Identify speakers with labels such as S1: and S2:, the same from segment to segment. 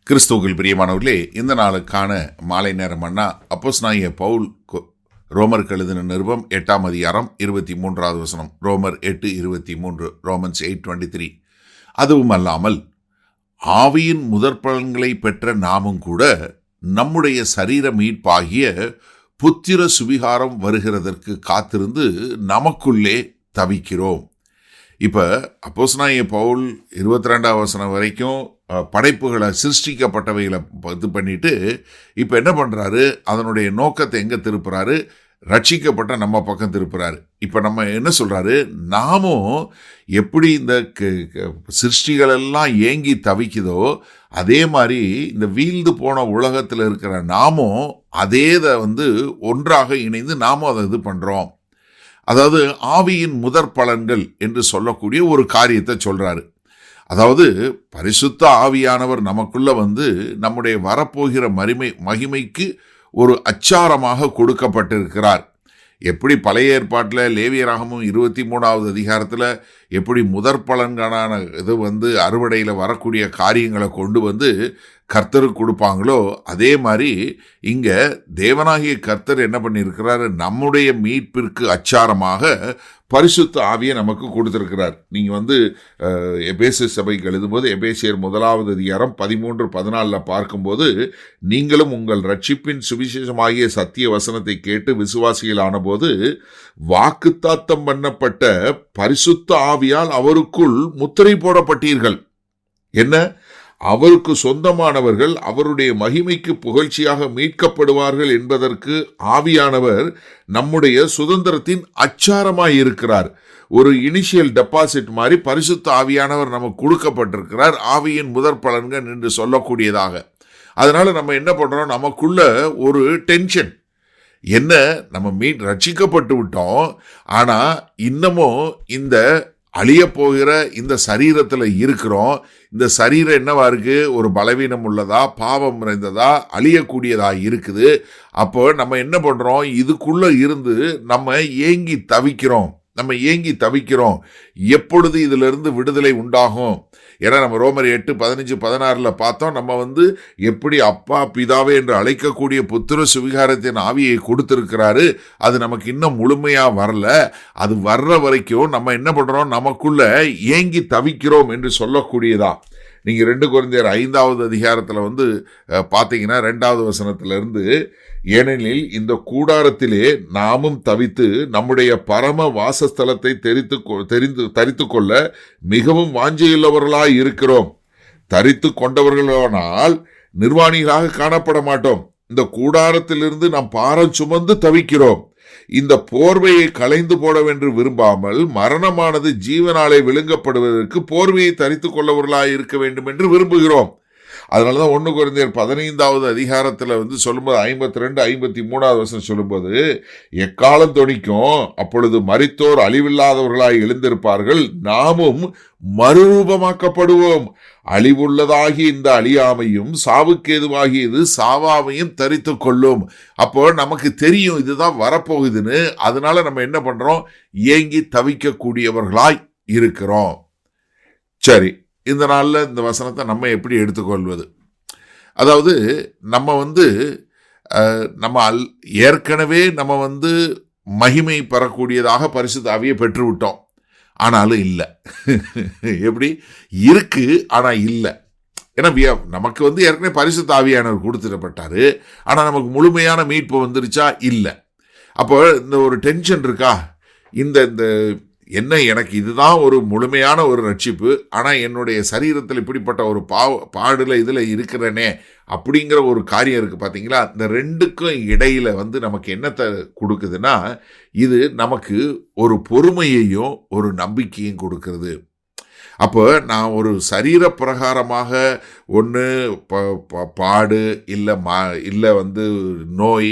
S1: கிறிஸ்துவுக்குள் பிரியமானவர்களே, இந்த நாளுக்கான மாலை நேர மன்னா அப்போஸ்தலனாகிய பவுல் ரோமருக்கு எழுதின நிருபம் 8ஆம் அதிகாரம் 23வது வசனம். ரோமர் 8:23, ரோமன்ஸ் 8:23. அதுவும் அல்லாமல் ஆவியின் முதற்பலன்களை பெற்ற நாமும் கூட நம்முடைய சரீர மீட்பாகிய புத்திர சுவிகாரம் வருகிறதற்கு காத்திருந்து நமக்குள்ளே தவிக்கிறோம். இப்போ அப்போஸ்தலனாகிய பவுல் 22ஆம் வசனம் வரைக்கும் படைப்புகளை சிருஷ்டிக்கப்பட்டவைகளை இது பண்ணிட்டு இப்போ என்ன பண்ணுறாரு, அதனுடைய நோக்கத்தை எங்கே திருப்புறாரு, ரட்சிக்கப்பட்ட நம்ம பக்கம் திருப்புறாரு. இப்போ நம்ம என்ன சொல்கிறாரு, நாமும் எப்படி இந்த சிருஷ்டிகளெல்லாம் ஏங்கி தவிக்குதோ அதே மாதிரி இந்த வீழ்ந்து போன உலகத்தில் இருக்கிற நாமும் அதே ஒன்றாக இணைந்து நாமும் அதை இது பண்ணுறோம். அதாவது ஆவியின் முதற் பலன்கள் என்று சொல்லக்கூடிய ஒரு காரியத்தை சொல்றாரு. அதாவது பரிசுத்த ஆவியானவர் நமக்குள்ள நம்முடைய வரப்போகிற மகிமைக்கு ஒரு அச்சாரமாக கொடுக்கப்பட்டிருக்கிறார். எப்படி பழைய ஏற்பாட்டில் லேவியராகமும் 23வது அதிகாரத்தில் எப்படி முதற் பலன்களான இது அறுவடையில் வரக்கூடிய காரியங்களை கொண்டு கர்த்தருக்கு கொடுப்பாங்களோ, அதே மாதிரி இங்கே தேவனாகிய கர்த்தர் என்ன பண்ணியிருக்கிறார், நம்முடைய மீட்பிற்கு அச்சாரமாக பரிசுத்த ஆவியை நமக்கு கொடுத்திருக்கிறார். நீங்கள் எபேசியர் சபைக்கு எழுதும்போது எபேசியர் 1வது அதிகாரம் 13-14 பார்க்கும்போது, நீங்களும் உங்கள் ரட்சிப்பின் சுவிசேஷமாகிய சத்திய வசனத்தை கேட்டு விசுவாசிகள் ஆனபோது வாக்குத்தத்தம் பண்ணப்பட்ட பரிசுத்த ஆவியால் அவருக்குள் முத்திரை போடப்பட்டீர்கள். என்ன? அவருக்கு சொந்தமானவர்கள் அவருடைய மகிமைக்கு புகழ்ச்சியாக மீட்கப்படுவார்கள் என்பதற்கு ஆவியானவர் நம்முடைய சுதந்திரத்தின் அச்சாரமாய் இருக்கிறார். ஒரு இனிஷியல் டெபாசிட் மாதிரி பரிசுத்த ஆவியானவர் நமக்கு கொடுக்கப்பட்டிருக்கிறார், ஆவியின் முதற் பலன்கள் என்று சொல்லக்கூடியதாக. அதனால நம்ம என்ன பண்றோம், நமக்குள்ள ஒரு டென்ஷன் என்ன, நம்ம ரட்சிக்கப்பட்டு விட்டோம், ஆனா இன்னமும் இந்த அழிய போகிற இந்த சரீரத்தில் இருக்கிறோம். இந்த சரீரம் என்னவா இருக்கு, ஒரு பலவீனம் உள்ளதா, பாவம் நிறைந்ததா, அழியக்கூடியதா இருக்குது. அப்போ நம்ம என்ன பண்றோம், இதுக்குள்ள இருந்து நம்ம ஏங்கி தவிக்கிறோம். எப்பொழுது இதுல இருந்து விடுதலை உண்டாகும்? ஏன்னா நம்ம ரோமர் 8:15-16 பார்த்தோம், நம்ம எப்படி அப்பா பிதாவே என்று அழைக்கக்கூடிய புத்திர சுவிகாரத்தின் ஆவியை கொடுத்திருக்கிறாரு. அது நமக்கு இன்னும் முழுமையா வரல. அது வர்ற வரைக்கும் நம்ம என்ன பண்றோம், நமக்குள்ள ஏங்கி தவிக்கிறோம் என்று சொல்லக்கூடியதா. நீங்க 2 கொரிந்தியர் 5வது அதிகாரத்துல பார்த்தீங்கன்னா 2வது வசனத்திலிருந்து, ஏனெனில் இந்த கூடாரத்திலே நாமும் தவித்து நம்முடைய பரம வாசஸ்தலத்தை தரித்து கொள்ள மிகவும் வாஞ்சையுள்ளவர்களாய் இருக்கிறோம். தரித்து கொண்டவர்களானால் நிர்வாணிகளாக காணப்பட மாட்டோம். இந்த கூடாரத்திலிருந்து நாம் பாரம் சுமந்து தவிக்கிறோம். இந்த போர்வையை களைந்து போடவென்று விரும்பாமல் மரணமானது ஜீவனாலே விழுங்கப்படுவதற்கு போர்வையை தரித்து கொள்ளவர்களாய் இருக்க வேண்டும் என்று விரும்புகிறோம். அதனாலதான் 1 கொரிந்தியர் 15வது அதிகாரத்துல சொல்லும்போது 52-53 வசனம் சொல்லும்போது, எக்காலம் தொனிக்கும், அப்பொழுது மரித்தோர் அழிவில்லாதவர்களாய் எழுந்திருப்பார்கள், நாமும் மறுரூபமாக்கப்படுவோம். அழிவுள்ளதாகி இந்த அழியாமையும் சாவுக்கு ஏதுவாகியது சாவாமையும் தரித்து கொள்ளும். அப்போ நமக்கு தெரியும் இதுதான் வரப்போகுதுன்னு. அதனால நம்ம என்ன பண்றோம், ஏங்கி தவிக்கக்கூடியவர்களாய் இருக்கிறோம். சரி, இந்த நாளில் இந்த வசனத்தை நம்ம எப்படி எடுத்துக்கொள்வது? அதாவது நம்ம ஏற்கனவே நம்ம மகிமை பெறக்கூடியதாக பரிசுத்த ஆவியை பெற்றுவிட்டோம், ஆனாலும் இல்லை. எப்படி இருக்கு, ஆனா இல்லை. ஏன்னா நமக்கு ஏற்கனவே பரிசுத்த ஆவியானவர் கொடுத்துடப்பட்டாரு, ஆனா நமக்கு முழுமையான மீட்பு வந்துருச்சா? இல்லை. அப்போ இந்த ஒரு டென்ஷன் இருக்கா, இந்த என்ன, எனக்கு இதுதான் ஒரு முழுமையான ஒரு ரட்சிப்பு, ஆனால் என்னுடைய சரீரத்தில் இப்படிப்பட்ட ஒரு பாடுல இதில் இருக்கிறனே அப்படிங்கிற ஒரு காரியம் இருக்குது பார்த்தீங்களா? இந்த ரெண்டுக்கும் இடையில நமக்கு என்னத்தை கொடுக்குதுன்னா, இது நமக்கு ஒரு பொறுமையையும் ஒரு நம்பிக்கையும் கொடுக்கிறது. அப்போ நான் ஒரு சரீர பிரகாரமாக ஒன்று பாடு இல்லை இல்லை நோய்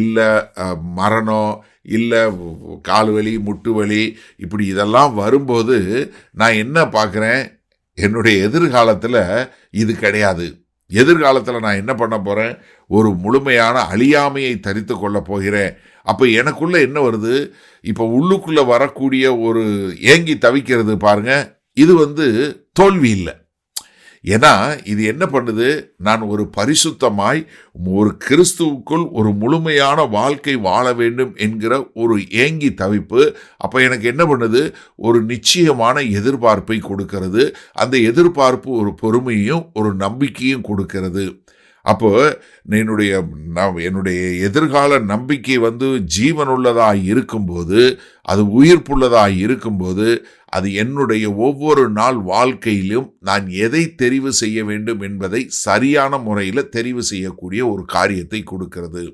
S1: இல்லை மரணம் இல்லை கால் வலி முட்டு வலி இப்படி இதெல்லாம் வரும்போது நான் என்ன பார்க்குறேன், என்னுடைய எதிர்காலத்தில் இது கிடையாது. எதிர்காலத்தில் நான் என்ன பண்ண போகிறேன், ஒரு முழுமையான அழியாமையை தரித்து கொள்ள போகிறேன். அப்போ எனக்குள்ள என்ன வருது, இப்போ உள்ளுக்குள்ளே வரக்கூடிய ஒரு ஏங்கி தவிக்கிறது பாருங்க, இது தோல்வி இல்லை. ஏன்னா இது என்ன பண்ணுது, நான் ஒரு பரிசுத்தமாய் ஒரு கிறிஸ்துவுக்குள் ஒரு முழுமையான வாழ்க்கை வாழ வேண்டும் என்கிற ஒரு ஏங்கி தவிப்பு அப்போ எனக்கு என்ன பண்ணுது, ஒரு நிச்சயமான எதிர்பார்ப்பை கொடுக்கிறது. அந்த எதிர்பார்ப்பு ஒரு பொறுமையும் ஒரு நம்பிக்கையும் கொடுக்கிறது. அப்போ என்னுடைய எதிர்கால நம்பிக்கை ஜீவனுள்ளதாய் இருக்கும்போது, அது உயிர்ப்புள்ளதாய் இருக்கும்போது, அது என்னுடைய ஒவ்வொரு நாள் வாழ்க்கையிலும் நான் எதை தெரிவு செய்ய வேண்டும் என்பதை சரியான முறையில் தெரிவு செய்யக்கூடிய ஒரு காரியத்தை கொடுக்கிறது.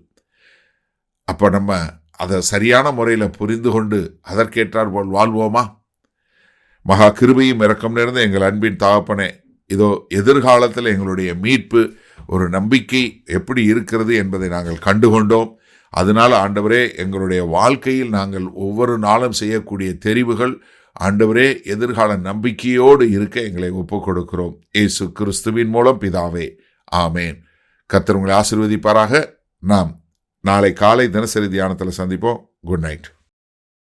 S1: அப்போ நம்ம அதை சரியான முறையில் புரிந்து கொண்டு அதற்கேற்றார் போல் வாழ்வோமா? மகா கிருபையும் இரக்கம் நிறைந்த எங்கள் அன்பின் தகப்பனே, இதோ எதிர்காலத்தில் எங்களுடைய மீட்பு ஒரு நம்பிக்கை எப்படி இருக்கிறது என்பதை நாங்கள் கண்டுகொண்டோம். அதனால் ஆண்டவரே, எங்களுடைய வாழ்க்கையில் நாங்கள் ஒவ்வொரு நாளும் செய்யக்கூடிய தெரிவுகள் ஆண்டவரே எதிர்கால நம்பிக்கையோடு இருக்க எங்களை ஒப்புக் கொடுக்கிறோம். இயேசு கிறிஸ்துவின் மூலம் பிதாவே, ஆமேன். கர்த்தர் உங்களை ஆசீர்வதிப்பாராக. நாம் நாளை காலை தினசரி தியானத்தில் சந்திப்போம். Good night.